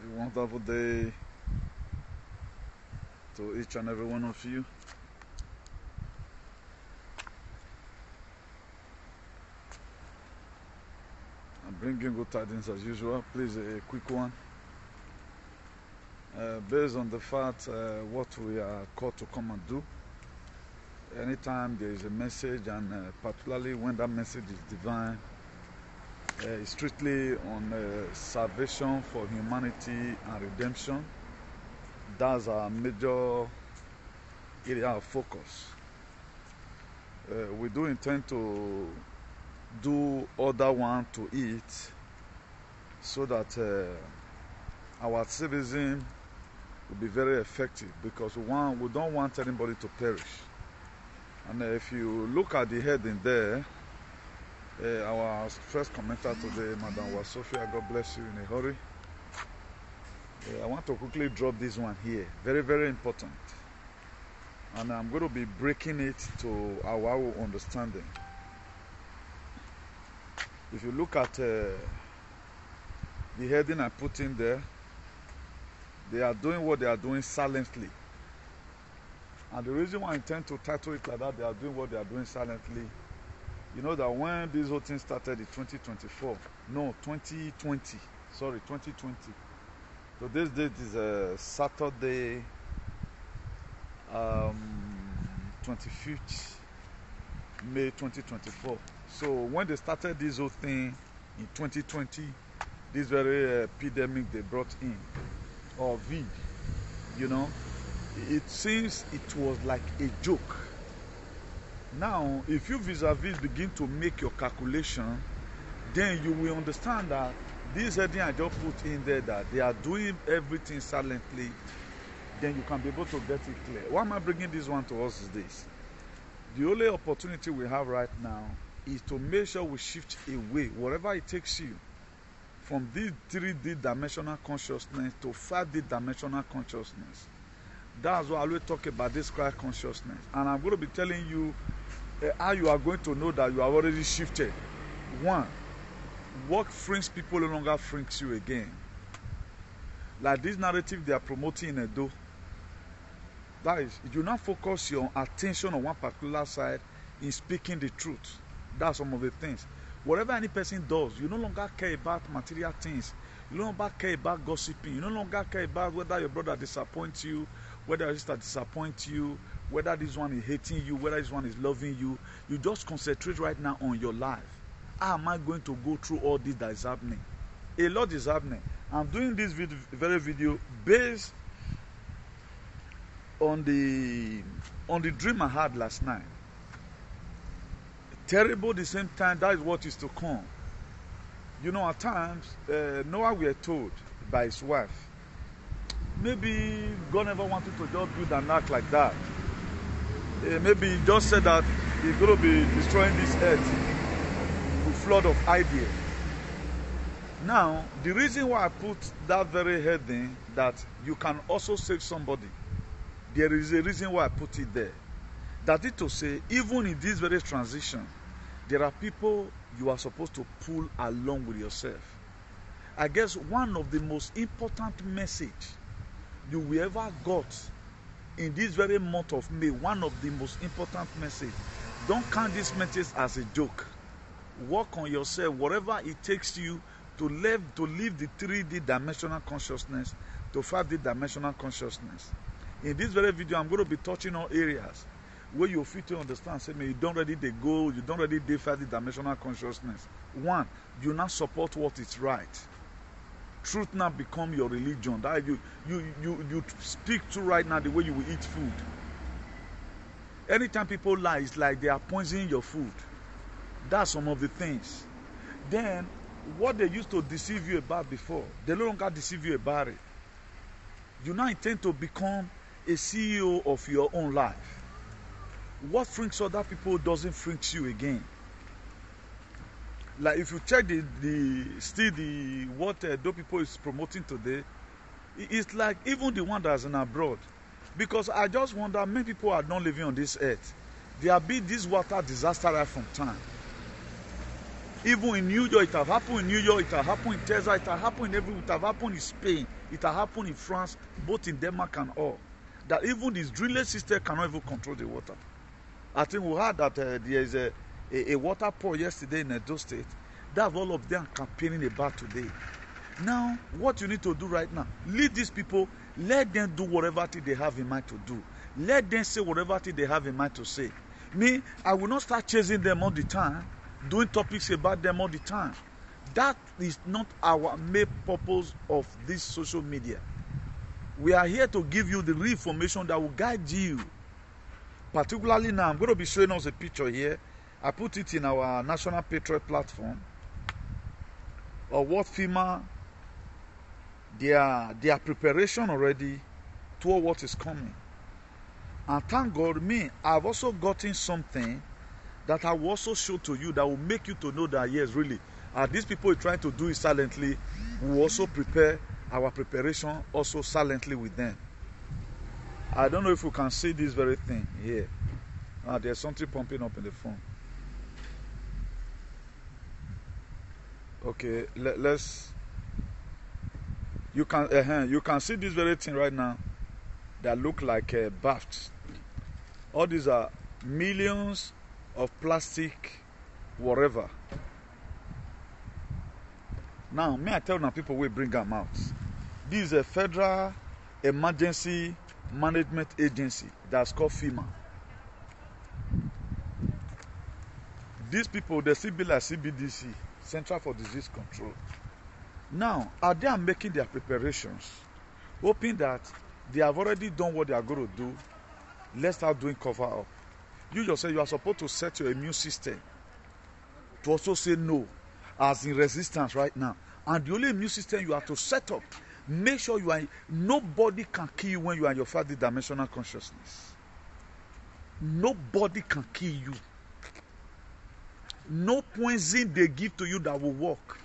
A wonderful day to each and every one of you. I'm bringing good tidings as usual. Please, a quick one. Based on the fact what we are called to come and do, anytime there is a message, and particularly when that message is divine, it's strictly on salvation for humanity and redemption. That's our major area of focus. We do intend to do other one to it so that our activism will be very effective, because we don't want anybody to perish. And if you look at the heading there, our first commenter today, Madam Sophia, God bless you in a hurry. I want to quickly drop this one here. Very, very important. And I'm going to be breaking it to our understanding. If you look at the heading I put in there, they are doing what they are doing silently. And the reason why I intend to title it like that, they are doing what they are doing silently, you know that when this whole thing started in 2020. So this date is Saturday, 25th May 2024. So when they started this whole thing in 2020, this very epidemic they brought in, or vid, you know, it seems it was like a joke. Now, if you vis-a-vis begin to make your calculation, then you will understand that this heading I just put in there, that they are doing everything silently, then you can be able to get it clear. Why am I bringing this one to us is this? The only opportunity we have right now is to make sure we shift away, whatever it takes you, from this 3D dimensional consciousness to 5D dimensional consciousness. That's why I always talk about this Christ consciousness. And I'm going to be telling you how you are going to know that you have already shifted. One, what freaks people no longer freaks you again. Like this narrative they are promoting in Edo. That is, you now focus your attention on one particular side in speaking the truth. That's some of the things. Whatever any person does, you no longer care about material things. You no longer care about gossiping. You no longer care about whether your brother disappoints you, whether your sister disappoints you, whether this one is hating you, whether this one is loving you. You just concentrate right now on your life. How am I going to go through all this that is happening? A lot is happening. I'm doing this very video based on the dream I had last night. Terrible at the same time, that is what is to come. You know, at times, Noah we are told by his wife, maybe God never wanted to just build an ark like that. Maybe he just said that he's going to be destroying this earth with flood of ideas. Now, the reason why I put that very heading, that you can also save somebody, there is a reason why I put it there. That is to say, even in this very transition, there are people you are supposed to pull along with yourself. I guess one of the most important message you will ever got in this very month of May, one of the most important message, don't count this message as a joke. Work on yourself, whatever it takes you to leave the 3D dimensional consciousness to 5D dimensional consciousness. In this very video, I'm going to be touching on areas where you fit to understand, say, you don't ready the goal, you don't ready the 5D dimensional consciousness. One, you now support what is right. Truth now become your religion. That you speak to right now the way you will eat food. Anytime people lie, it's like they are poisoning your food. That's some of the things. Then, what they used to deceive you about before, they no longer deceive you about it. You now intend to become a CEO of your own life. What freaks other people doesn't freak you again. Like if you check what those people is promoting today, it's like even the one that's in abroad. Because I just wonder, many people are not living on this earth. There have been this water disaster right from time. Even in New York, it have happened in New York, it have happened in Texas, it have happened in it have happened in Spain, it have happened in France, both in Denmark and all. That even this drilling system cannot even control the water. I think we heard that there is a water pour yesterday in Edo State. That's all of them campaigning about today. Now, what you need to do right now, leave these people, let them do whatever thing they have in mind to do. Let them say whatever thing they have in mind to say. Me, I will not start chasing them all the time, doing topics about them all the time. That is not our main purpose of this social media. We are here to give you the real information that will guide you. Particularly now, I'm going to be showing us a picture here. I put it in our National Patriot platform of what FEMA, their preparation already toward what is coming. And thank God, I've also gotten something that I will also show to you that will make you to know that yes, really, these people are trying to do it silently. We will also prepare our preparation also silently with them. I don't know if you can see this very thing here. There's something pumping up in the phone. Okay, let's. You can see this very thing right now that look like BAFT. All these are millions of plastic, whatever. Now, may I tell now people we bring them out. This is a federal emergency management agency that's called FEMA. These people, they still be like CBDC, Center for Disease Control. Now, they are making their preparations, hoping that they have already done what they are going to do. Let's start doing cover up. You yourself, you are supposed to set your immune system to also say no, as in resistance right now. And the only immune system you have to set up, make sure nobody can kill you when you are in your 5D dimensional consciousness. Nobody can kill you. No poison they give to you that will work.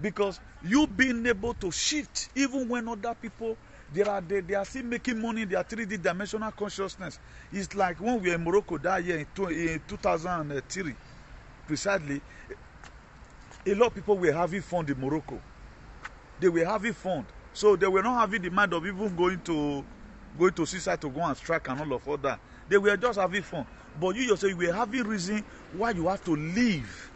Because you being able to shift, even when other people, they are still making money in their 3D dimensional consciousness. It's like when we were in Morocco that year in 2003, precisely, a lot of people were having fun in Morocco. They were having fun. So they were not having the mind of even going to seaside to go and strike and all of all that. They were just having fun. But you yourself, you were having reason why you have to live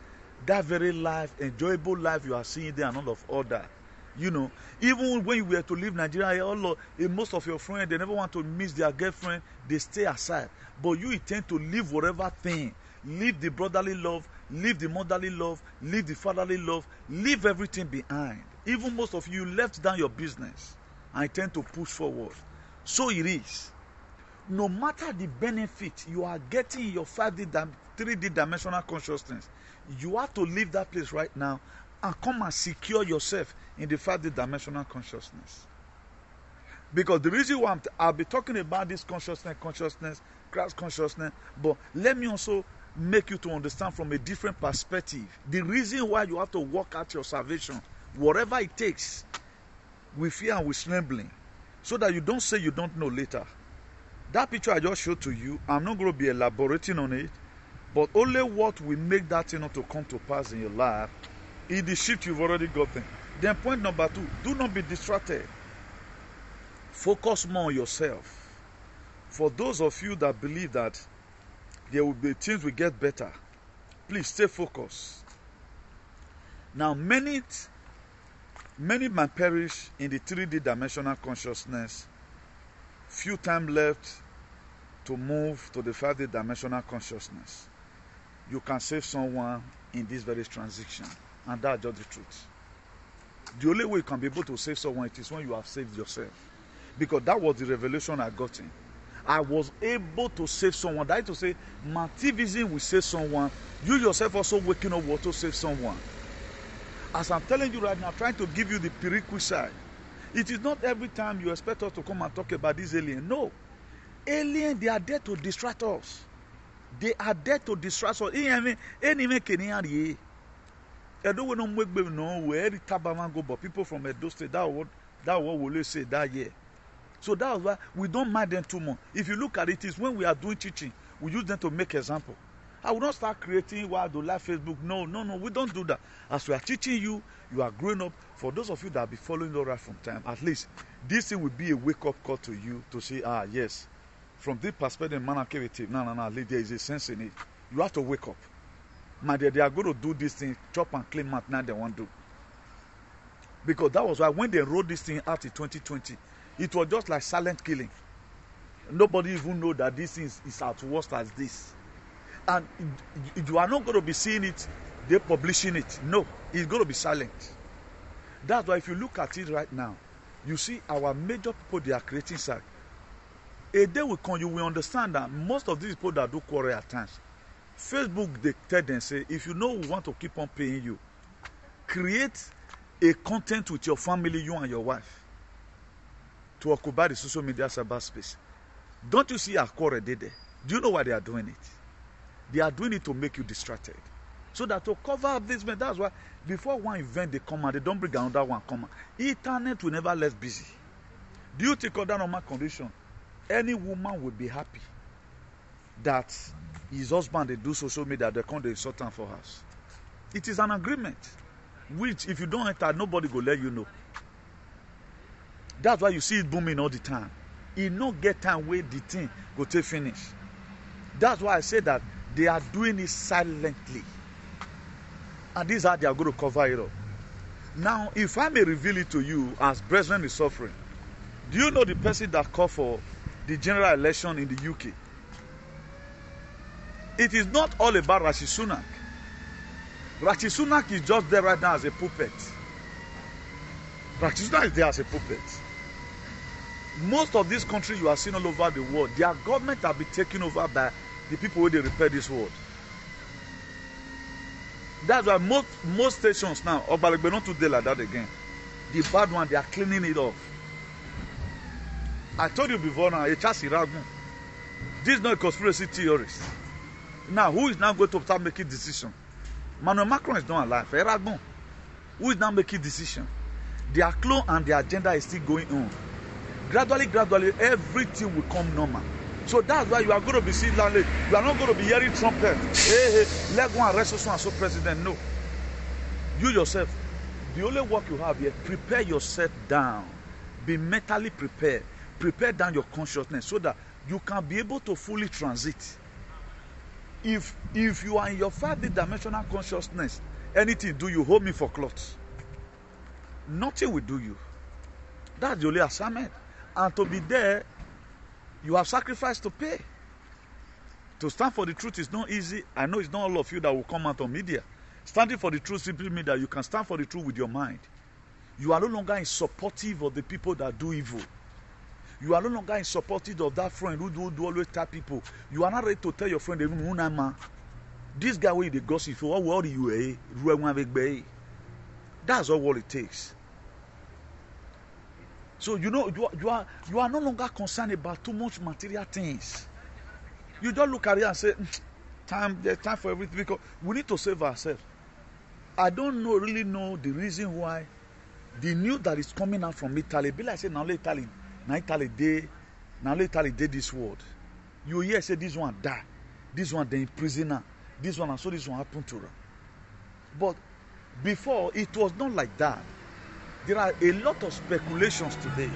that very life, enjoyable life you are seeing there and all of all that. You know, even when you were to leave Nigeria, most of your friends, they never want to miss their girlfriend, they stay aside. But you intend to live whatever thing. Leave the brotherly love, leave the motherly love, leave the fatherly love, leave everything behind. Even most of you left down your business and intend to push forward. So it is. No matter the benefit you are getting in your 5D, 3D dimensional consciousness, you have to leave that place right now and come and secure yourself in the 5D dimensional consciousness. Because the reason why I'll be talking about this consciousness, Christ consciousness, but let me also make you to understand from a different perspective the reason why you have to work out your salvation, whatever it takes, with fear and with trembling, so that you don't say you don't know later. That picture I just showed to you, I'm not going to be elaborating on it, but only what will make that thing not to come to pass in your life is the shift you've already gotten. Then point number 2, do not be distracted. Focus more on yourself. For those of you that believe that there will be things will get better, please stay focused. Now, many might perish in the 3D dimensional consciousness. Few time left to move to the 5D dimensional consciousness. You can save someone in this very transition, and that's just the truth. The only way you can be able to save someone it is when you have saved yourself, because that was the revelation I got in. I was able to save someone. That is to say, my activism will save someone. You yourself also waking up will to save someone. As I'm telling you right now, I'm trying to give you the prerequisite. It is not every time you expect us to come and talk about this alien. No. Aliens, they are there to distract us. They are there to distract us. But people from Edo State, that what will say that year. So that's why we don't mind them too much. If you look at it, it's when we are doing teaching, we use them to make example. I will not start creating wild life Facebook. No, we don't do that. As we are teaching you, you are growing up. For those of you that be following all right from time, at least this thing will be a wake-up call to you to say, yes, from this perspective, man, there is a sense in it. You have to wake up. My dear, they are going to do this thing, chop and clean mat, now they won't do. Because that was why when they rolled this thing out in 2020, it was just like silent killing. Nobody even know that this thing is as worst as this. And you are not going to be seeing it, they're publishing it. No, it's going to be silent. That's why if you look at it right now, you see our major people, they are creating side. A day will come, you will understand that most of these people that do quarrel at times, Facebook, they tell them, say, if you know we want to keep on paying you, create a content with your family, you and your wife, to occupy the social media cyberspace. Don't you see a quarrel there? Do you know why they are doing it? They are doing it to make you distracted. So that to cover up this event, that's why before one event they come out, they don't bring another one come out. Internet will never less busy. Do you think under normal condition, any woman would be happy that his husband they do social media, they come they sort time for us? It is an agreement, which if you don't enter, nobody will let you know. That's why you see it booming all the time. It no get time where the thing go to finish. That's why I say that they are doing it silently. And this is how they are going to cover it up. Now, if I may reveal it to you as Brethren is suffering, do you know the person that called for the general election in the UK? It is not all about Rishi Sunak. Rishi Sunak is just there right now as a puppet. Rishi Sunak is there as a puppet. Most of these countries you are seeing all over the world, their government have been taken over by the people who they repair this world. That's why most stations now, but not today like that again. The bad one, they are cleaning it off. I told you before now, this is not a conspiracy theorist. Now, who is now going to start making decisions? Emmanuel Macron is not alive. Who is now making decisions? Their clone and their agenda is still going on. Gradually, everything will come normal. So that's why you are going to be seeing landlady. You are not going to be hearing trumpet. Hey, let go and arrest so and so president. No. You yourself, the only work you have here, prepare yourself down. Be mentally prepared. Prepare down your consciousness so that you can be able to fully transit. If you are in your 5D-dimensional consciousness, anything do you hold me for clothes. Nothing will do you. That's the only assignment. And to be there, you have sacrificed to pay. To stand for the truth is not easy. I know it's not all of you that will come out on media. Standing for the truth simply means that you can stand for the truth with your mind. You are no longer in supportive of the people that do evil. You are no longer in supportive of that friend who do always tell people. You are not ready to tell your friend, even this guy with the gossip, what worry you? That's all what it takes. So you know you are no longer concerned about too much material things. You don't look at it and say, there's time for everything, because we need to save ourselves. I don't really know the reason why the news that is coming out from Italy, BELI say now Italy did this word. You hear say this one die, this one they in prison, this one and so this one happened to her. But before it was not like that. There are a lot of speculations today,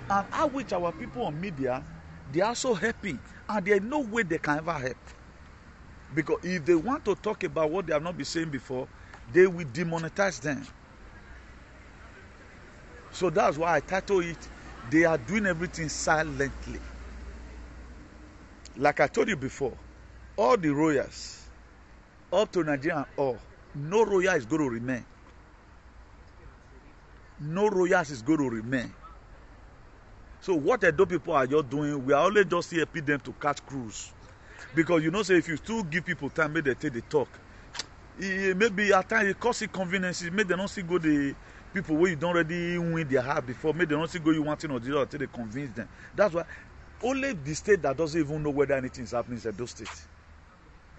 and at which our people on media, they are so helping, and there is no way they can ever help. Because if they want to talk about what they have not been saying before, they will demonetize them. So that's why I title it, they are doing everything silently. Like I told you before, all the royals, up to Nigeria and all, no royal is going to remain. No royals is going to remain. So what the people are just doing, we are only just helping them to catch cruise. Because you know, say if you still give people time, maybe they take the talk. Maybe at times it causes inconveniences. Maybe they don't see go the people where you don't already win their heart before. Maybe they don't see go you wanting or the other until they convince them. That's why only the state that doesn't even know whether anything is happening is those states.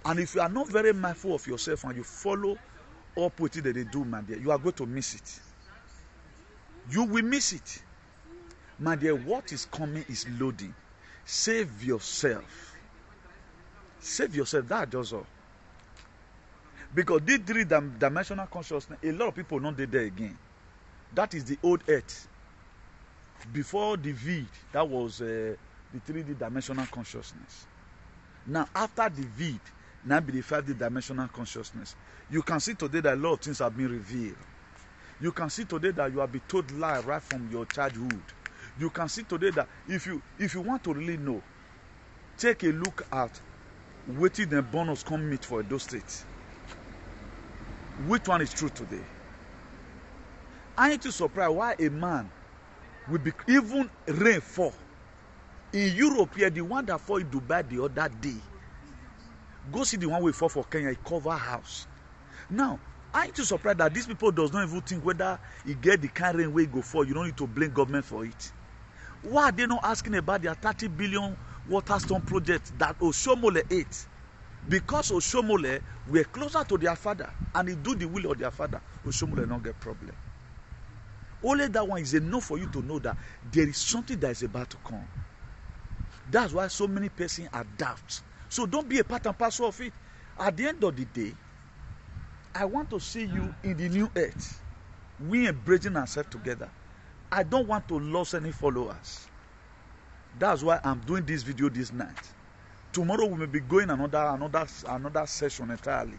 And if you are not very mindful of yourself and you follow up with it that they do, man, dear, you are going to miss it. You will miss it. My dear, what is coming is loading. Save yourself. Save yourself. That's just all. Because this three-dimensional consciousness, a lot of people not there again. That is the old earth. Before the vid, that was the 3D dimensional consciousness. Now, after the vid, now be the 5D dimensional consciousness. You can see today that a lot of things have been revealed. You can see today that you have been told lie right from your childhood. You can see today that if you want to really know, take a look at waiting the bonus come meet for those states. Which one is true today? I ain't too surprised why a man will be even rain fall. In Europe here, the one that fall in Dubai the other day. Go see the one we fall for Kenya, a cover house. Now, I ain't too surprised that these people does not even think whether he get the kind of rain where he go for. You don't need to blame government for it. Why are they not asking about their 30 billion water storm project that Oshomole ate? Because Oshomole were closer to their father and he do the will of their father, Oshomole not get problem. Only that one is enough for you to know that there is something that is about to come. That's why so many persons adapt. So don't be a part and parcel of it. At the end of the day, I want to see you in the new earth. We embracing ourselves together. I don't want to lose any followers. That's why I'm doing this video this night. Tomorrow we may be going another session entirely.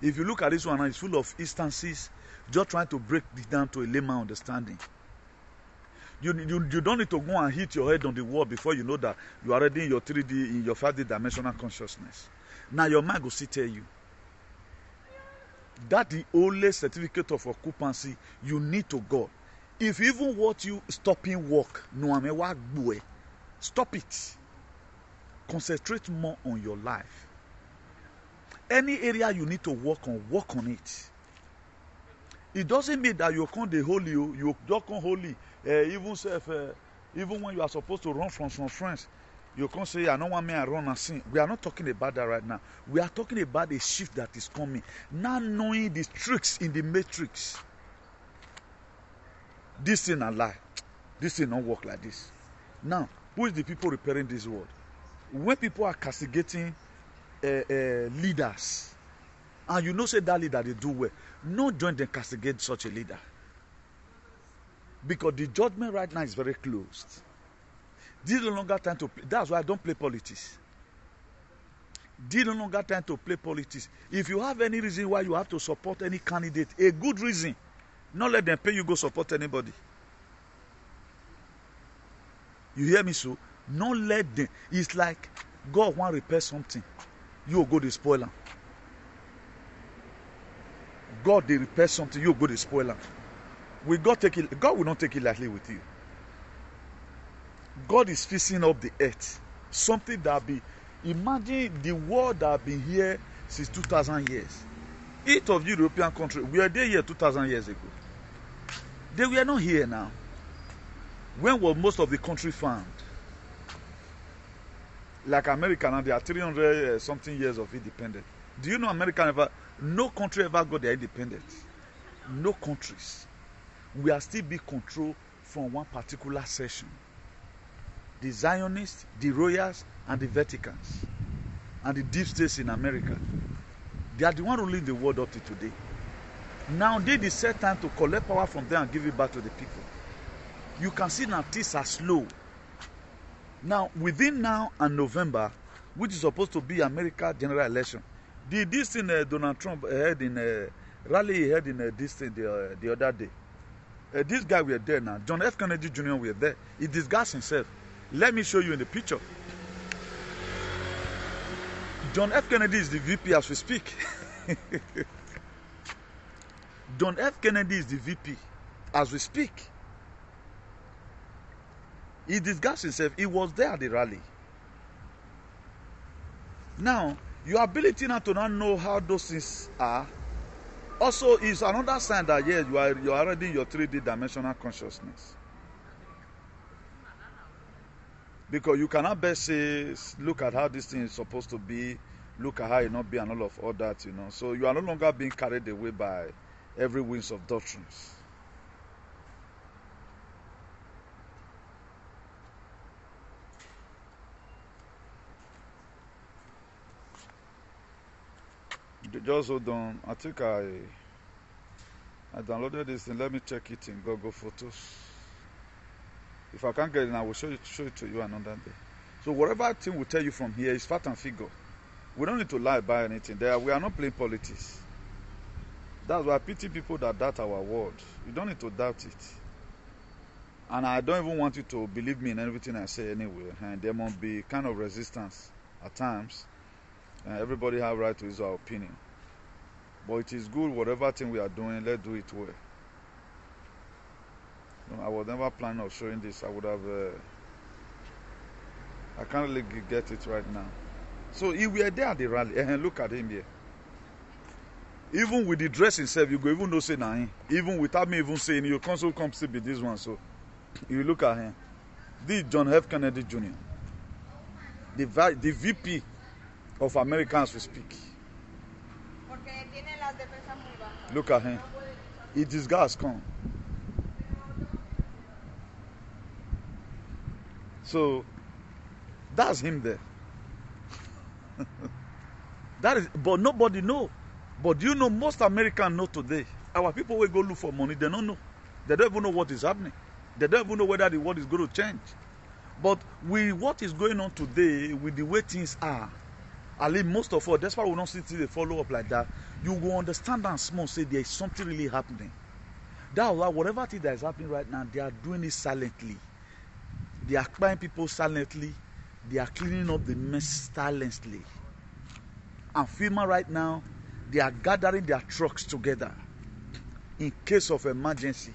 If you look at this one, it's full of instances, just trying to break this down to a layman understanding. You don't need to go and hit your head on the wall before you know that you are already in your 3D, in your 5D dimensional consciousness. Now your mind will still tell you that the only certificate of occupancy you need to God. If even what you stopping work, stop it. Concentrate more on your life. Any area you need to work on it. It doesn't mean that you can't be holy, you don't come holy. Even when you are supposed to run from some friends, you can't say, I don't want me to run and sin. We are not talking about that right now. We are talking about a shift that is coming. Now knowing the tricks in the matrix. This thing a lie. This thing don't work like this. Now, who is the people repairing this world? When people are castigating leaders, and you know say that leader they do well, no join them castigate such a leader. Because the judgment right now is very closed. This is no longer time to play. That's why I don't play politics. This is no longer time to play politics. If you have any reason why you have to support any candidate, a good reason, not let them pay you go support anybody. You hear me so? Not let them. It's like God want to repair something. You go to spoil them. God they repair something, you go to spoil them. God will not take it lightly with you. God is fixing up the earth. Something that be, imagine the world that have been here since 2,000 years. Each of European countries, we are there here 2,000 years ago. They were not here now. When was most of the country found? Like America now, they are 300 something years of independence. Do you know America no country ever got their independence? No countries. We are still being controlled from one particular section. The Zionists, the Royals, and the Vaticans, and the deep states in America. They are the one ruling the world up to today. Now they decide time to collect power from them and give it back to the people. You can see now things are slow. Now, within now and November, which is supposed to be America general election, this thing Donald Trump had in rally he had in this thing the other day. This guy we are there now. John F. Kennedy Jr. we are there. He disguised himself. Let me show you in the picture. John F. Kennedy is the VP as we speak. John F. Kennedy is the VP as we speak. He disguised himself. He was there at the rally. Now, your ability now to not know how those things are also is another sign that yes, you are already in your 3D dimensional consciousness. Because you cannot best say, look at how this thing is supposed to be, look at how it not be, and all of all that, you know. So you are no longer being carried away by every winds of doctrines. Just hold on. I think I downloaded this thing. Let me check it in Google Photos. If I can't get it, I will show it to you another day. So whatever thing will tell you from here is fact and figure. We don't need to lie about anything. We are not playing politics. That's why I pity people that doubt our word. You don't need to doubt it. And I don't even want you to believe me in everything I say anyway. And there must be kind of resistance at times. Everybody have right to his opinion. But it is good, whatever thing we are doing, let's do it well. I was never planning on showing this. I would have... I can't really get it right now. So if we are there at the rally, look at him here. Even with the dress itself, you go even know say na him. Even without me even saying, your console comes to be this one. So you look at him. This is John F. Kennedy Jr. The VP of Americans we speak. Look at him. This guy has come. So that's him there. That is, but nobody know. But you know, most Americans know today. Our people will go look for money. They don't know. They don't even know what is happening. They don't even know whether the world is going to change. But with what is going on today, with the way things are, at least most of us, that's why we don't see the follow up like that. You will understand and small say there is something really happening. That's why whatever thing that is happening right now, they are doing it silently. They are crying people silently. They are cleaning up the mess silently. And FEMA right now, they are gathering their trucks together in case of emergency.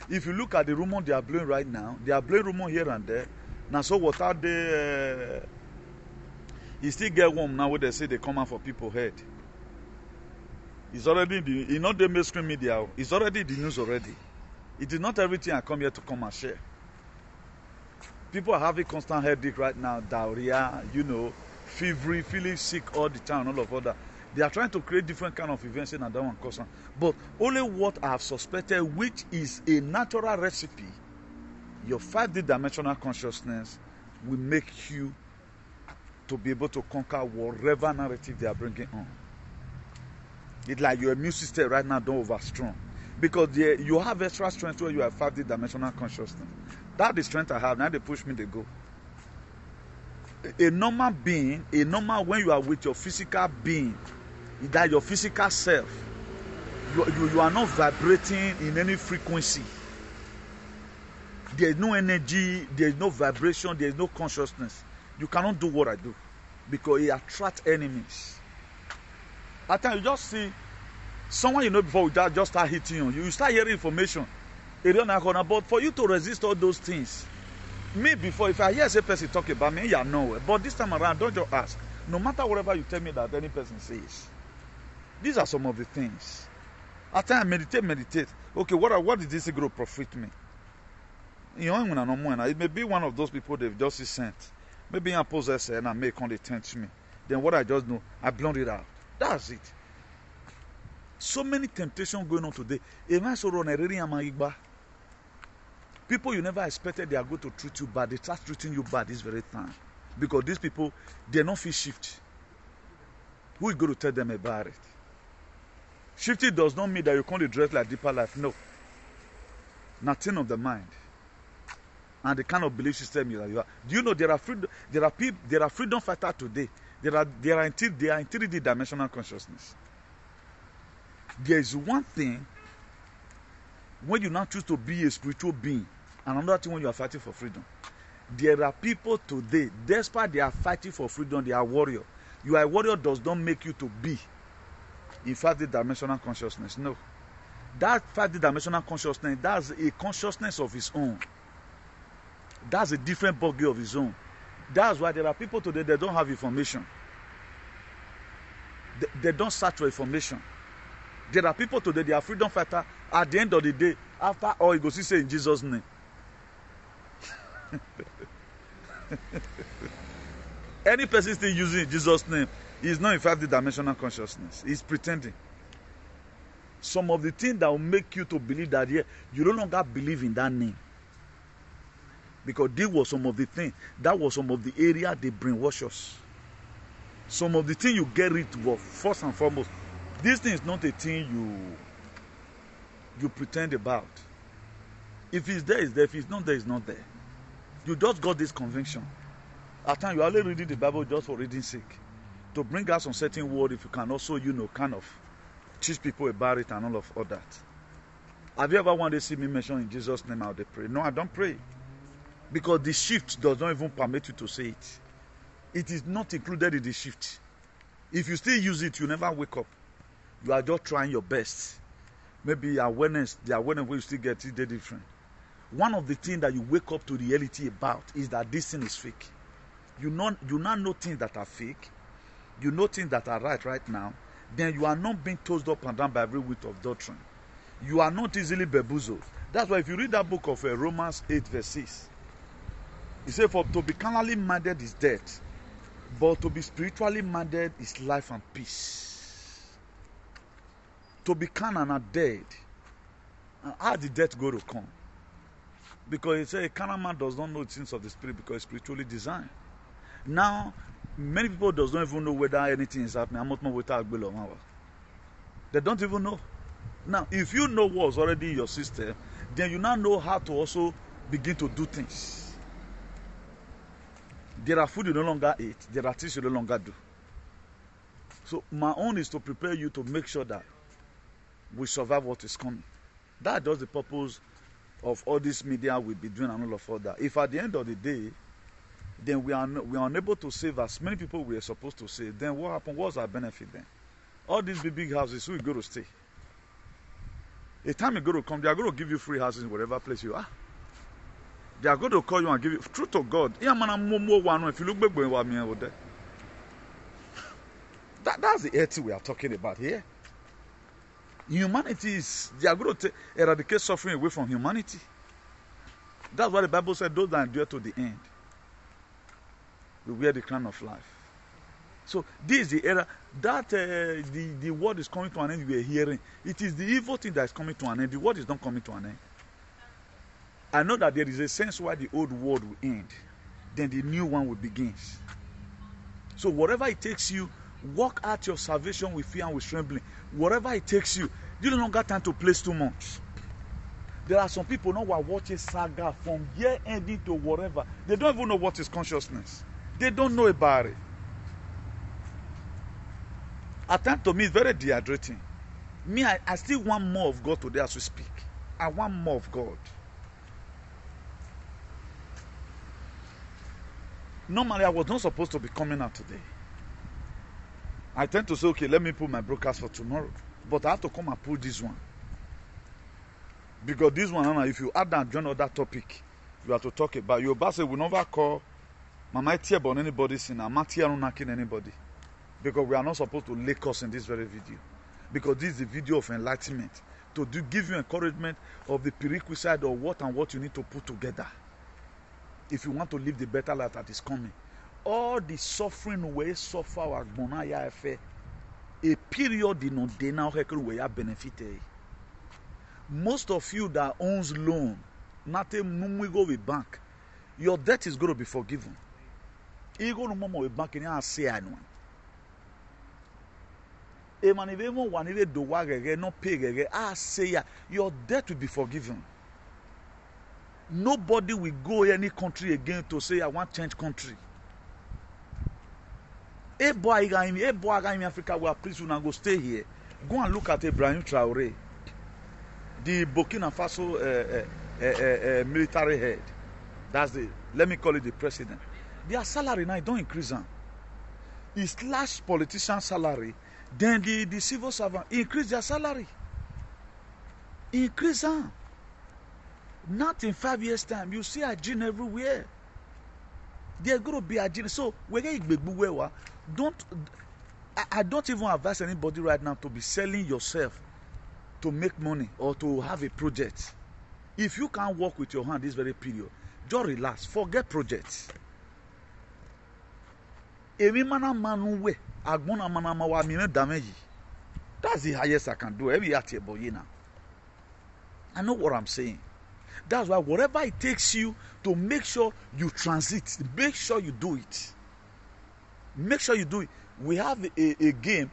If you look at the rumor they are blowing right now, they are blowing rumor here and there. Now, so what are they? You still get warm now when they say they come out for people's head. It's already in the mainstream media. It's already the news already. It is not everything I come here to come and share. People are having constant headache right now, diarrhea, fever, feeling sick all the time, all of that. They are trying to create different kind of events in that one cause. But only what I have suspected, which is a natural recipe, your 5D dimensional consciousness will make you to be able to conquer whatever narrative they are bringing on. It's like your immune system right now don't overstrong. Because you have extra strength where you have 5D dimensional consciousness. That's the strength I have. Now they push me, they go. A normal being, when you are with your physical being, that your physical self, you are not vibrating in any frequency. There is no energy, there is no vibration, there is no consciousness. You cannot do what I do because it attracts enemies. At times you just see someone before without just start hitting you. You start hearing information. But for you to resist all those things, me before, if I hear a person talk about me, you know. But this time around, don't just ask. No matter whatever you tell me that any person says. These are some of the things. At times meditate. Okay, what did this group profit me? It may be one of those people they've just sent. Maybe I possess and I make on the tempt me. Then what I just know, I blend it out. That's it. So many temptations going on today. People you never expected they are going to treat you bad. They start treating you bad this very time. Because these people, they don't feel shift. Who is going to tell them about it? Shifting does not mean that you can't dress like deeper life. No. Nothing of the mind. And the kind of belief system you are. Do you know there are freedom fighters today. They are in 3D dimensional consciousness. There is one thing when you now choose to be a spiritual being, and another thing when you are fighting for freedom. There are people today, despite they are fighting for freedom, they are warrior. You are a warrior does not make you to be in 5D dimensional consciousness. No. That 5D dimensional consciousness, that's a consciousness of its own. That's a different body of its own. That's why there are people today that don't have information. They don't search for information. There are people today, they are freedom fighters. At the end of the day, after all, you go see say in Jesus' name. Any person still using Jesus' name is not in 5D dimensional consciousness. He's pretending. Some of the things that will make you to believe that you no longer believe in that name. Because this was some of the things, that was some of the area they brainwash us. Some of the things you get rid of, first and foremost, this thing is not a thing you pretend about. If it's there, it's there. If it's not there, it's not there. You just got this conviction. At times, you're only reading the Bible just for reading sake. To bring out some certain word, if you can also, kind of teach people about it and all of all that. Have you ever wanted to see me mention in Jesus' name how they pray? No, I don't pray. Because the shift does not even permit you to say it. It is not included in the shift. If you still use it, you never wake up. You are just trying your best. Maybe the awareness where you still get it, they're different. One of the things that you wake up to reality about is that this thing is fake. You now know things that are fake. You know things that are right now. Then you are not being tossed up and down by every wind of doctrine. You are not easily bamboozled. That's why if you read that book of Romans 8 verse 6, it says, for to be carnally minded is death, but to be spiritually minded is life and peace. To be carnal and dead. And how did death go to come? Because it says a carnal man does not know the things of the spirit because it's spiritually designed. Now, many people does not even know whether anything is happening. They don't even know. Now, if you know what's already in your system, then you now know how to also begin to do things. There are food you no longer eat. There are things you no longer do. So my own is to prepare you to make sure that we survive what is coming. That's just the purpose of all this media we'll be doing and all of that. If at the end of the day, then we are unable to save as many people we are supposed to save, then what happened? What's our benefit then? All these big houses, who are going to stay? A time you're going to come, they are going to give you free houses in whatever place you are. They are going to call you and give you, truth to God. If you look back, that's the earth we are talking about here. Humanity is, they are going to eradicate suffering away from humanity. That's why the Bible said, those that endure to the end will wear the crown of life. So this is the era that the world is coming to an end. We are hearing it is the evil thing that is coming to an end. The world is not coming to an end. I know that there is a sense why the old world will end, then the new one will begin. So whatever it takes you, work out your salvation with fear and with trembling. Whatever it takes you, you no longer time to place too much. There are some people now who are watching saga from year ending to whatever. They don't even know what is consciousness. They don't know about it. At times to me it's very dehydrating. Me, I still want more of God today as we speak. I want more of God. Normally I was not supposed to be coming out today. I tend to say, okay, let me put my broadcast for tomorrow. But I have to come and pull this one. Because this one, if you add and join other topic, you have to talk about. Your boss will never call Mama tear about anybody's sin. I'm not here knocking anybody. Because we are not supposed to lake us in this very video. Because this is the video of enlightenment. To give you encouragement of the prerequisite of what and what you need to put together. If you want to live the better life that is coming. All the suffering we suffer a period in the we are benefited. Most of you that owns loan, nothing we go with bank, your debt is going to be forgiven. You go to mama with bank and say I know. Your debt will be forgiven. Nobody will go any country again to say I want to change country. A boy in Africa where please will not go stay here. Go and look at Ibrahim Traoré, the Burkina Faso military head. That's let me call it the president. Their salary now don't increase them. He slash politician salary, then the civil servant increase their salary. Increase them. Not in 5 years' time. You see a gene everywhere. There's going to be a gene. So I don't even advise anybody right now to be selling yourself to make money or to have a project. If you can't work with your hand this very period, just relax. Forget projects. That's the highest I can do. Every now. I know what I'm saying. That's why whatever it takes you to make sure you transit, make sure you do it. Make sure you do it. We have a game,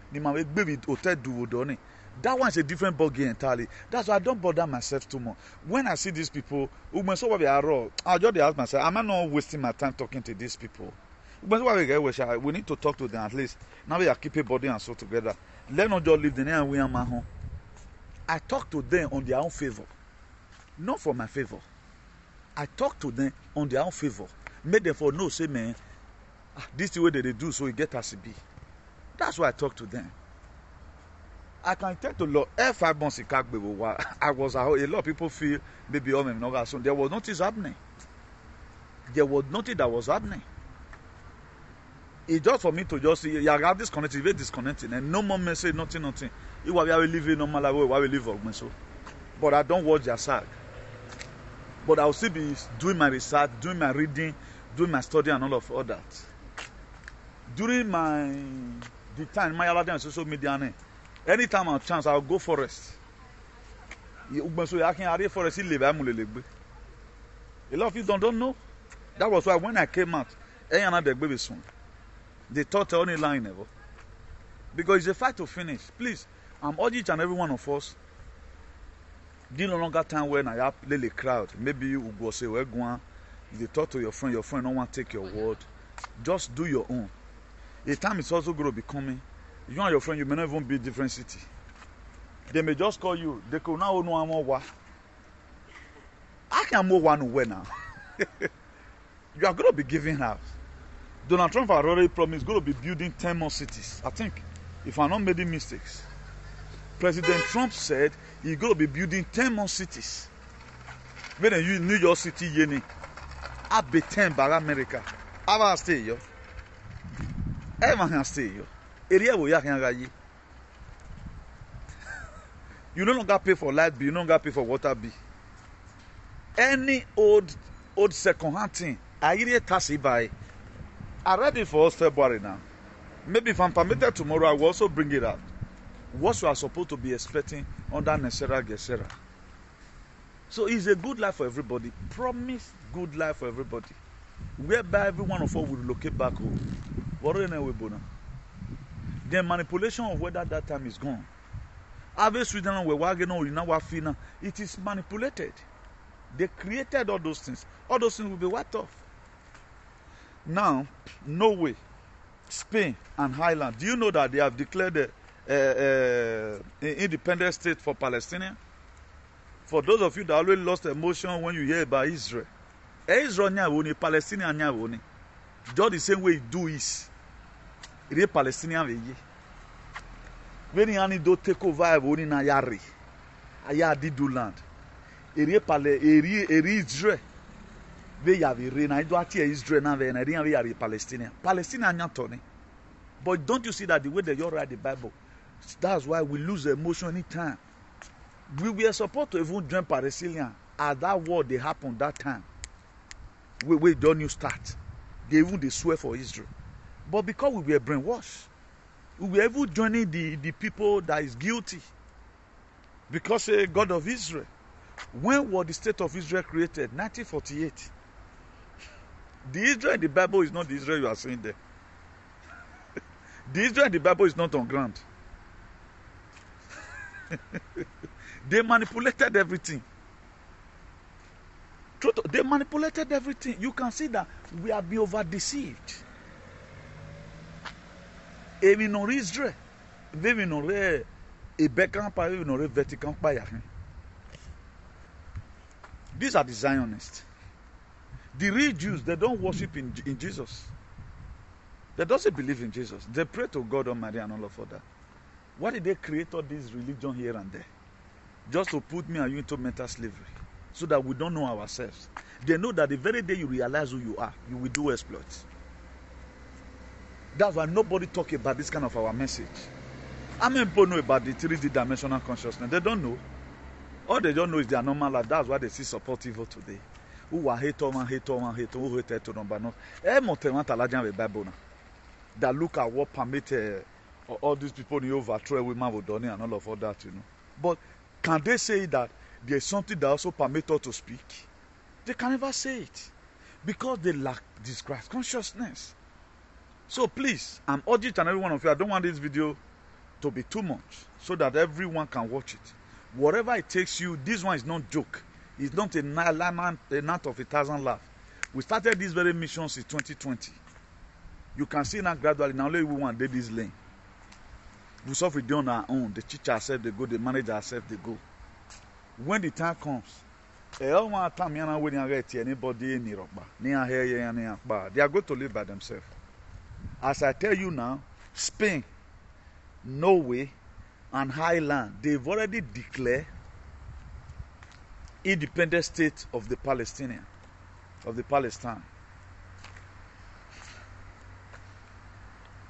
that one is a different ball game entirely. That's why I don't bother myself too much. When I see these people, I'll just ask myself, am I not wasting my time talking to these people? We need to talk to them at least. Now we are keeping body and soul together. Let not just leave the name we are my home. I talk to them on their own favor, not for my favor. I talk to them on their own favor. Make them for no say, man, this is the way that they do, so you get us to be. That's why I talk to them. I can tell to Lord, 5 months I was a lot of people feel maybe so there was nothing happening. There was nothing that was happening. It's just for me to just see, you are disconnected, very disconnected, and no more message, nothing. You are living normal life, why we live so. But I don't watch their side. But I will still be doing my research, doing my reading, doing my study, and all of that. During the time my social media, anytime I have a chance, I'll go forest. A lot of you don't know. That was why when I came out, they thought only line ever. Because it's a fight to finish. Please, I'm urging each and every one of us. There's no longer time when I have a crowd. Maybe you go say, well, go on. If you talk to your friend don't want to take your word. Just do your own. A time is also going to be coming. You and your friend, you may not even be in different city. They may just call you. They could now know more. I can move one way now. You are going to be giving house. Donald Trump had already promised going to be building 10 more cities. I think, if I'm not making mistakes. President Trump said he's going to be building 10 more cities. When you New York City, Yeni, I be 10 by America. I stay here. Everyone can stay here. Area where you can you no longer pay for light bill, you no longer pay for water bill. Any old second-hand thing, I really tax it by. I read it for us February now. Maybe if I'm permitted tomorrow, I will also bring it out. What you are supposed to be expecting under Gesera. So it's a good life for everybody. Promise good life for everybody. Whereby every one of us will locate back home. The manipulation of whether that time is gone. It is manipulated. They created all those things. All those things will be wiped off. Now, Norway, Spain, and Ireland. Do you know that they have declared an independent state for Palestinians? For those of you that always lost emotion when you hear about Israel. Israel, Palestinian, just the same way you do is. It is Palestinian. When you do take over, na yari, aya di do land. Eri Israel. We have a reign. I do ati Israel na ve na eri yari Palestinian. Palestinian nyatoni. But don't you see that the way that you write the Bible? That's why we lose emotion anytime. We were supposed to even join Palestinian at that war they happened that time. We don't you start. They swear for Israel. But because we were brainwashed, we were even joining the people that is guilty. Because God of Israel. When was the state of Israel created? 1948. The Israel in the Bible is not the Israel you are seeing there. The Israel in the Bible is not on ground. They manipulated everything. They manipulated everything. You can see that we have been over-deceived. Even no Israel, even no a Beckham, even no Vatican. These are the Zionists. The real Jews, they don't worship in Jesus. They don't believe in Jesus. They pray to God Almighty and all of that. Why did they create all this religion here and there? Just to put me and you into mental slavery. So that we don't know ourselves. They know that the very day you realize who you are, you will do exploits. That's why nobody talk about this kind of our message. How many people know about the 3D dimensional consciousness? They don't know. All they don't know is their normal life. That's why they see support evil today. Who are hate, who hate to number no. Bible now. That look at what permit all these people in overthrow women with done and all of that, you know. But can they say that there's something that also permits us to speak? They can never say it. Because they lack this Christ consciousness. So please, I'm urging each and every one of you, I don't want this video to be too much so that everyone can watch it. Whatever it takes you, this one is not joke. It's not a night of 1,000 laughs. We started this very mission since 2020. You can see now gradually, now only we want to do this lane. We suffer on our own. The teacher said they go, the manager said they go. When the time comes, they are going to live by themselves. As I tell you now, Spain, Norway, and Highland, they've already declared independent state of the Palestine.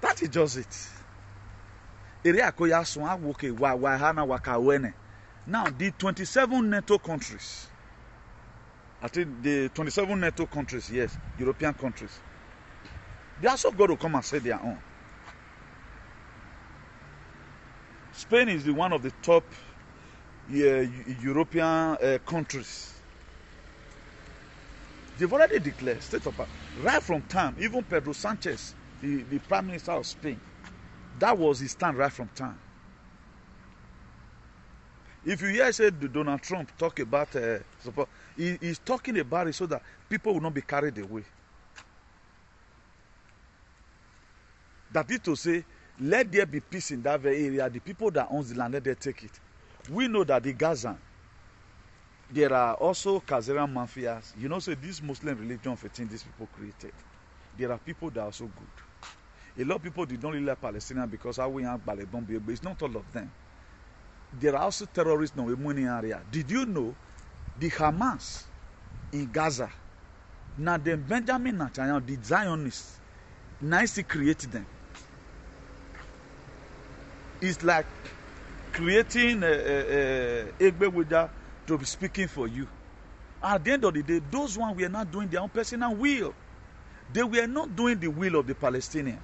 That is just it. Now, the 27 NATO countries, I think the 27 NATO countries, yes, European countries, they also got to come and say their own. Spain is one of the top European countries. They've already declared state of right from time. Even Pedro Sanchez, the Prime Minister of Spain, that was his stand right from time. If you hear say Donald Trump talk about support, he's talking about it so that people will not be carried away. That is to say, let there be peace in that very area. The people that own the land, let them take it. We know that the Gaza, there are also Khazarian mafias. You know, so this Muslim religion 15 these people created. There are people that are so good. A lot of people did not really like Palestinians because how we have Balebon, but it's not all of them. There are also terrorists in the Muni area. Did you know the Hamas in Gaza? Now the Benjamin Netanyahu, the Zionists, nicely created them. It's like creating Egbe Wida to be speaking for you. At the end of the day, those ones were not doing their own personal will. They were not doing the will of the Palestinians.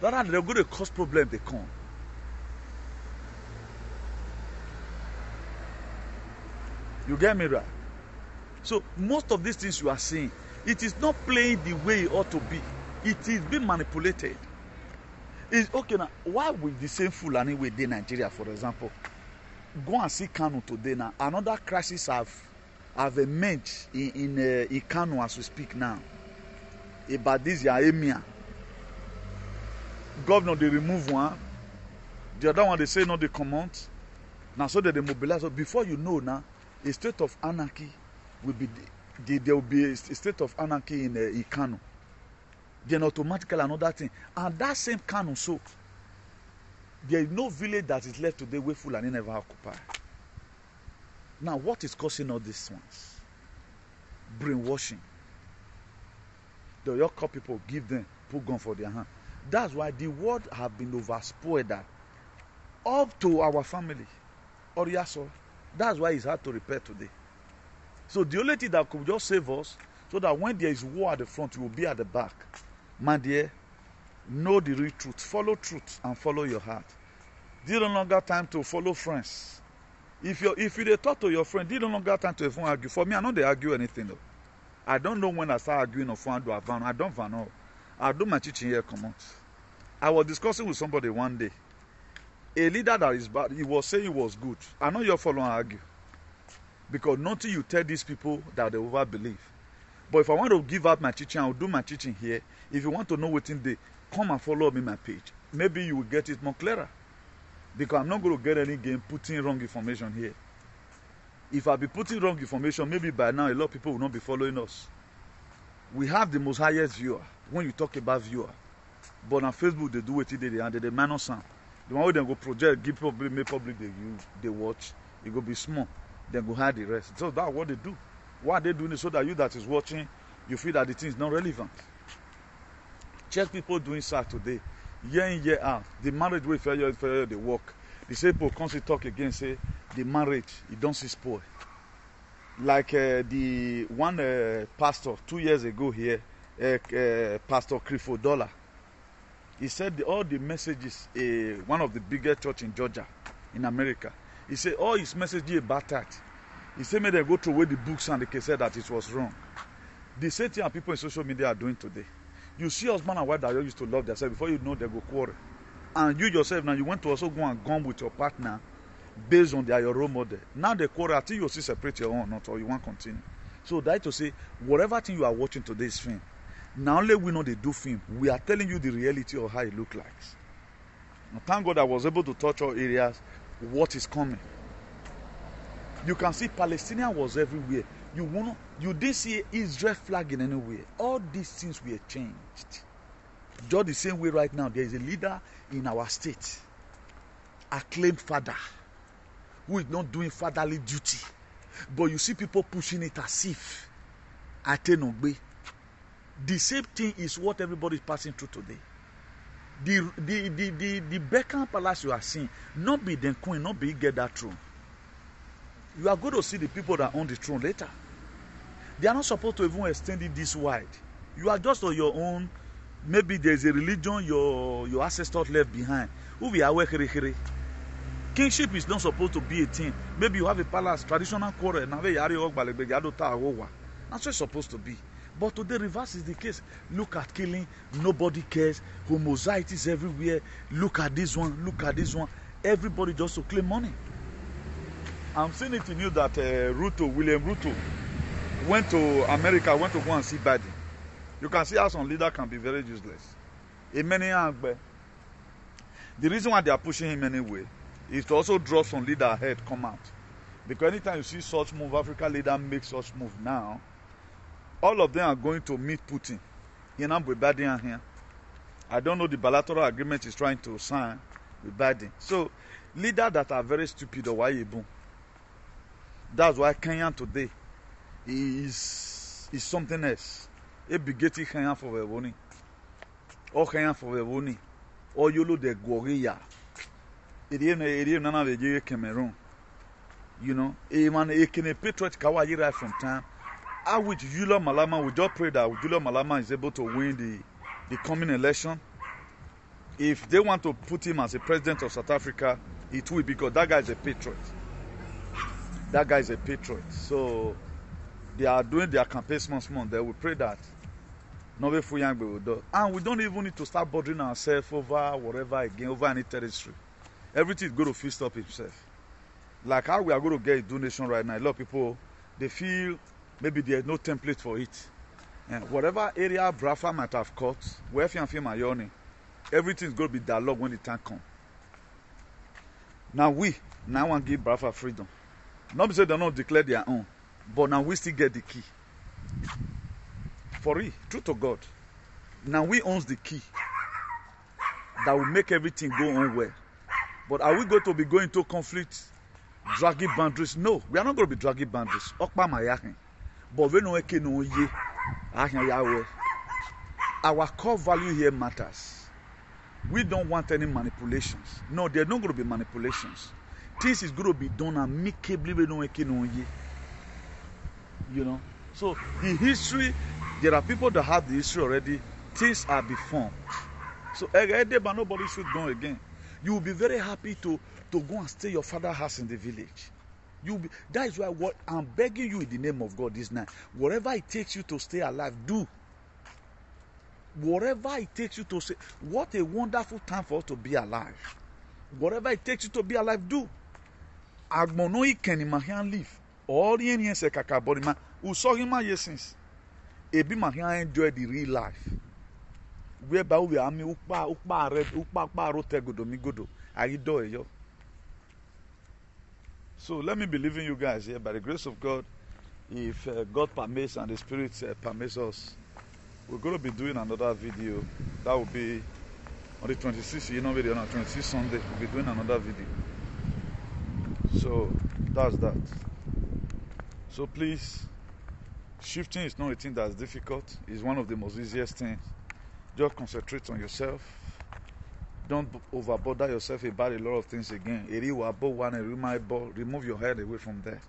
Rather, they're going to cause problems, they come. You get me right? So most of these things you are seeing, it is not playing the way it ought to be. It is being manipulated. It's okay now. Why would the same Fulani way in Nigeria, for example, go and see Kanu today now? Another crisis have emerged in Kanu as we speak now. About this year, Emir. Governor, they remove one. The other one, they say no, they come out. Now, so that they mobilize. So before you know now, a state of anarchy will be, there will be a state of anarchy in Kanu. Then automatically another thing. And that same Kanu, so there is no village that is left today where Fulani never occupy. Now, what is causing all these ones? Brainwashing. The York people give them, put gun for their hand. That's why the world have been overspoiled that up to our family. Or yes, sir. That's why it's hard to repair today. So the only thing that could just save us, so that when there is war at the front, you will be at the back. My dear, know the real truth. Follow truth and follow your heart. They no longer time to follow friends. If you talk to your friend, they no longer time to even argue. For me, I know they argue anything though. I don't know when I start arguing or phone do I van. I don't van all. I do my teaching here come out. I was discussing with somebody one day. A leader that is bad, he was saying he was good. I know you're following argue. Because nothing you tell these people that they over believe. But if I want to give out my teaching, I'll do my teaching here. If you want to know what's in there, come and follow me on my page. Maybe you will get it more clearer. Because I'm not going to get any game putting wrong information here. If I be putting wrong information, maybe by now a lot of people will not be following us. We have the most highest viewer when you talk about viewer. But on Facebook, they do it today and they minus sound. The one where they go project, give public, make public, they watch, it go be small. Then go hide the rest. So that's what they do. Why they doing it so that you that is watching, you feel that the thing is not relevant. Check people doing search today, year in, year out. The marriage way failure, they work. The same people constantly talk again, say the marriage, it don't see spoil. Like the one pastor 2 years ago here, Pastor Clifford Dollar. He said all the messages, one of the biggest church in Georgia, in America. He said all his messages about that. He said may they go through away the books and they can say that it was wrong. The same thing people in social media are doing today. You see husband and wife that you used to love themselves, before you know they go quarrel. And you yourself now, you want to also go and gum with your partner based on your role model. Now they quarrel until you see separate your own, not or you want to continue. So that to say, whatever thing you are watching today's film, now only we know they do film. We are telling you the reality of how it look like. Now, thank God I was able to touch all areas, what is coming. You can see Palestinian was everywhere. You didn't see Israel flag in anywhere. All these things were changed. Just the same way right now, there is a leader in our state, acclaimed father, who is not doing fatherly duty. But you see people pushing it as if Atenogbe. The same thing is what everybody is passing through today. The Beckham Palace you are seeing, not be the queen, not be get that throne. You are going to see the people that own the throne later. They are not supposed to even extend it this wide. You are just on your own. Maybe there is a religion your ancestors left behind. Kingship is not supposed to be a thing. Maybe you have a palace, traditional quarrel. That's what it's supposed to be. But today, reverse is the case. Look at killing, nobody cares. Homosexuality is everywhere. Look at this one, look at this one. Everybody just to claim money. I'm seeing it in you that William Ruto, went to America, went to go and see Biden. You can see how some leader can be very useless. The reason why they are pushing him anyway is to also draw some leader ahead, come out. Because anytime you see such move, African leader make such move now, all of them are going to meet Putin. With Biden here. I don't know the bilateral agreement he's trying to sign with Biden. So, leaders that are very stupid or why boom. That's why Kenya today is something else. It be getting Kenya for the money. Or Kenya for the money. Or you look the gorilla. It is none of the Cameroon. You know, a man a can a patriot kawaii right from time. I wish Julius Malema, we just pray that Julius Malema is able to win the coming election. If they want to put him as a president of South Africa, it will, because that guy is a patriot. That guy is a patriot. So they are doing their campaign small. They will pray that nobody for young will do. And we don't even need to start bothering ourselves over whatever again, over any territory. Everything is going to fist up itself. Like how we are going to get a donation right now. A lot of people, they feel maybe there is no template for it. And whatever area Brafa might have caught, where if you feel my yawning, everything is going to be dialogue when the time comes. Now want to give Brafa freedom. Not because they don't declare their own, but now we still get the key. For real, true to God. Now we owns the key that will make everything go on well. But are we going to be going into conflict, dragging boundaries? No, we are not going to be dragging boundaries. But we know our core value here matters. We don't want any manipulations. No, there are not going to be manipulations. Things is going to be done amicably. You know. So the history, there are people that have the history already. Things are formed. So but nobody should go again. You will be very happy to go and stay your father's house in the village. That is why what I'm begging you in the name of God this night. Whatever it takes you to stay alive, do. Whatever it takes you to say, what a wonderful time for us to be alive. Whatever it takes you to be alive, do. Agmonoi kenimahian live. All the Indians say kakabodima. Usogima yesins. Ebi mahian enjoy the real life. Whereby we are me ukpa rote godo. Ayido yo. So let me believe in you guys here, by the grace of God. If God permits and the Spirit permits us, we're going to be doing another video. That will be on the 26th, you know, video on 26th Sunday. We'll be doing another video. So that's that. So please, shifting is not a thing that's difficult. It's one of the most easiest things. Just concentrate on yourself. Don't overbother yourself about a lot of things again. Remove your head away from there.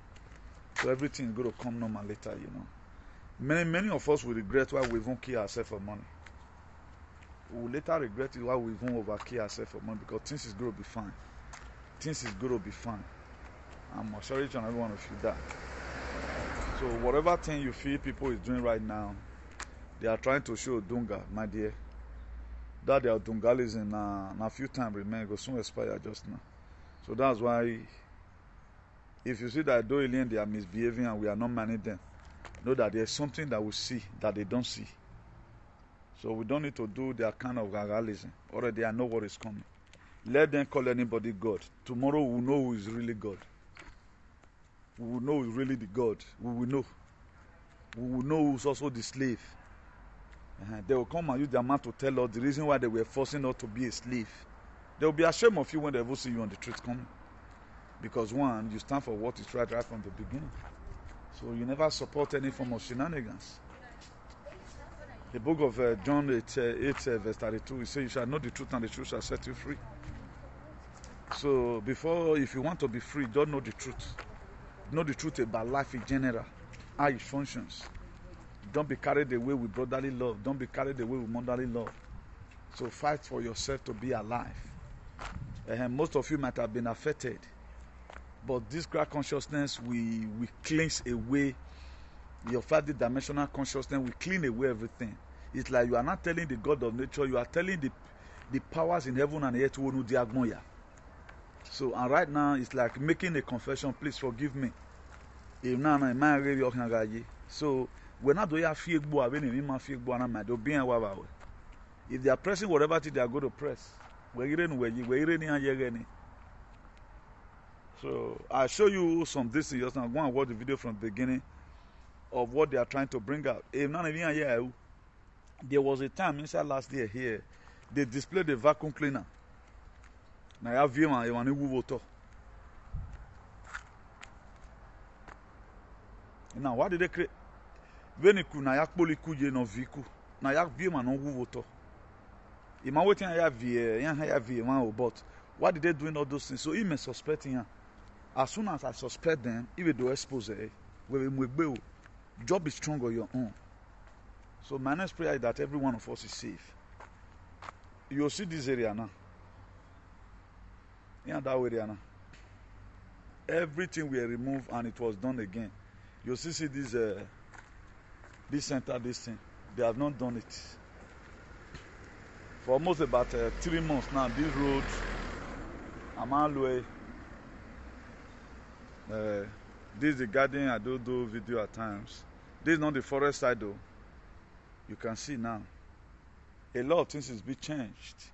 So everything is going to come normal later, you know. Many of us will regret why we won't kill ourselves for money. We will later regret it why we won't overkill ourselves for money, because things is going to be fine. Things is going to be fine. I'm sure each and every one of you that. So whatever thing you feel people is doing right now, They are trying to show Dunga, my dear. That their Dungalism na few times remain, go soon expire just now. So that's why, if you see that though alien they are misbehaving and we are not managing them, know that there's something that we see that they don't see. So we don't need to do their kind of gargalism. Already I know what is coming. Let them call anybody God. Tomorrow we will know who is really God. We will know who is really the God. We will know. We will know who's also the slave. They will come and use their mouth to tell us the reason why they were forcing us to be a slave. They will be ashamed of you when they will see you on the truth coming. Because one, you stand for what is right from the beginning. So you never support any form of shenanigans. The book of John 8 verse 32, it says, you shall know the truth and the truth shall set you free. So before, if you want to be free, just know the truth. Know the truth about life in general, how it functions. Don't be carried away with brotherly love. Don't be carried away with motherly love. So fight for yourself to be alive. Most of you might have been affected. But this great consciousness, we cleanse away your 5D-dimensional consciousness. We clean away everything. It's like you are not telling the God of nature. You are telling the powers in heaven and earth who know the agmoya. So, and right now, it's like making a confession. Please forgive me. So, we're not doing a fear. If they are pressing whatever they are going to press, so I'll show you some this just now. Go and watch the video from the beginning of what they are trying to bring out. There was a time inside last year here, they displayed the vacuum cleaner. Now what did they create? Veniku na yak poliku je no viku na yak vie ma no wuvoto. Ima wetin ya vie yan ya vie man but what did they do in all those things? So he may suspect him. As soon as I suspect them, even though expose job is strong on your own. So my next prayer is that every one of us is safe. You'll see this area now. Yeah, that area now. Everything we removed and it was done again. You'll see this center, this thing. They have not done it. For almost about 3 months now, this road, Amalwe, this is the garden I do video at times. This is not the forest side though. You can see now. A lot of things is being changed.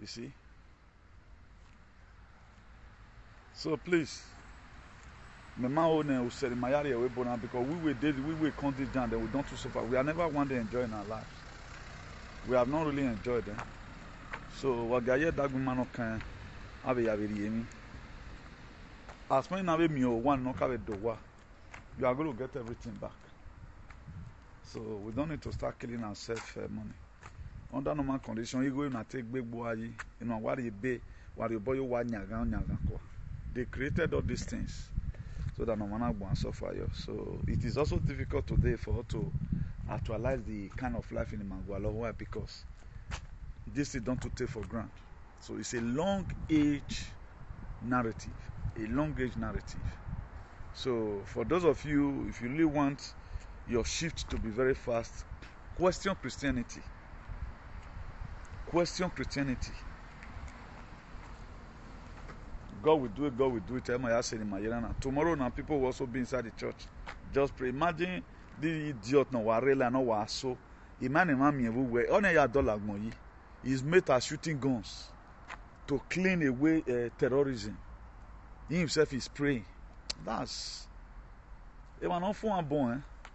You see? So please, because we count this down, then we don't so far. We are never one day enjoying our lives. We have not really enjoyed them. So wagaye dagumano can have a yemi. As many now me one no have dowa, you are going to get everything back. So we don't need to start killing ourselves money. Under normal condition, you go and take big boy, you know what you be, what you boy they created all these things so that no one will suffer you. So it is also difficult today for us to actualize the kind of life in Mangwalo. Why? Because this is done to take for granted. So it's a long age narrative. A long age narrative. So for those of you, if you really want your shift to be very fast, question Christianity. Question Christianity. God will do it, God will do it. Tomorrow now people will also be inside the church. Just pray. Imagine the idiot no warela no waso. Imagine he's made as shooting guns to clean away terrorism. He himself is praying. That's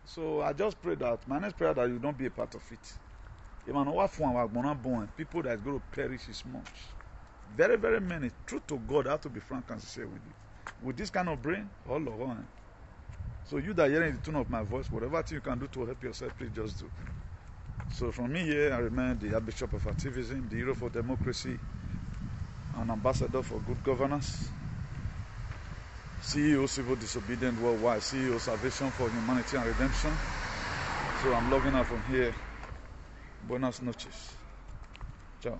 so I just pray that my next prayer that you don't be a part of it. People that is going to perish is much. Very, very many. Truth to God, I have to be frank and sincere with you. With this kind of brain, all over. So you that are hearing the tone of my voice, whatever thing you can do to help yourself, please just do. So from me here, I remain the Archbishop of Activism, the hero for democracy, an ambassador for good governance, CEO Civil Disobedience Worldwide, CEO Salvation for Humanity and Redemption. So I'm logging out from here. Buenas noches. Ciao.